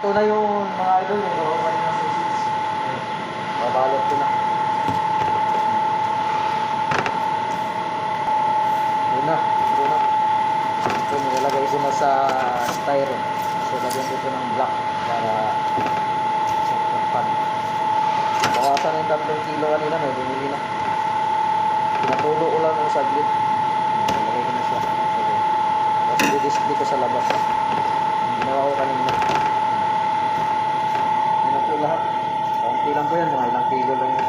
Ito na yung mga idol, yung gawa pa rin ng sausage. Babalot ko na. Ito na. Ito, nilalagay ko na sa styro. So, lagyan ko ito ng black para sa pan. Bawasan yung 3 kilo kanina, may bumili na. Pinatulo ko lang ng saglit. Nilagay ko na siya. Okay. Tapos i-display ko sa labas. Ginawa ko kanina. Yan po lahat. Kaunti lang po yan, mga ilang kilo lang yan.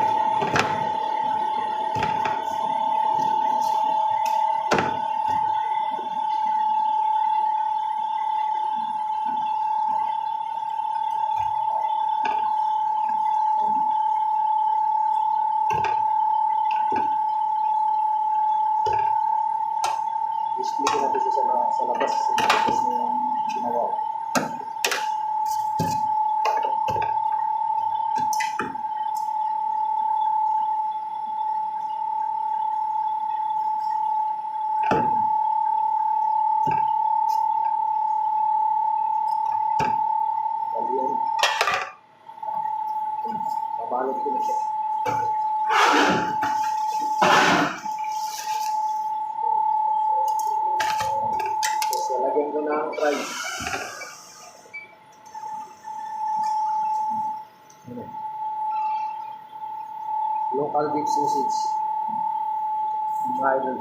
Display ko natin siya sa labas. Sa labas na yung ginawa ko. Bali yan. Babalot ko na siya. So, lagyan ko na ang fries. Local beef sausage. Mga idol.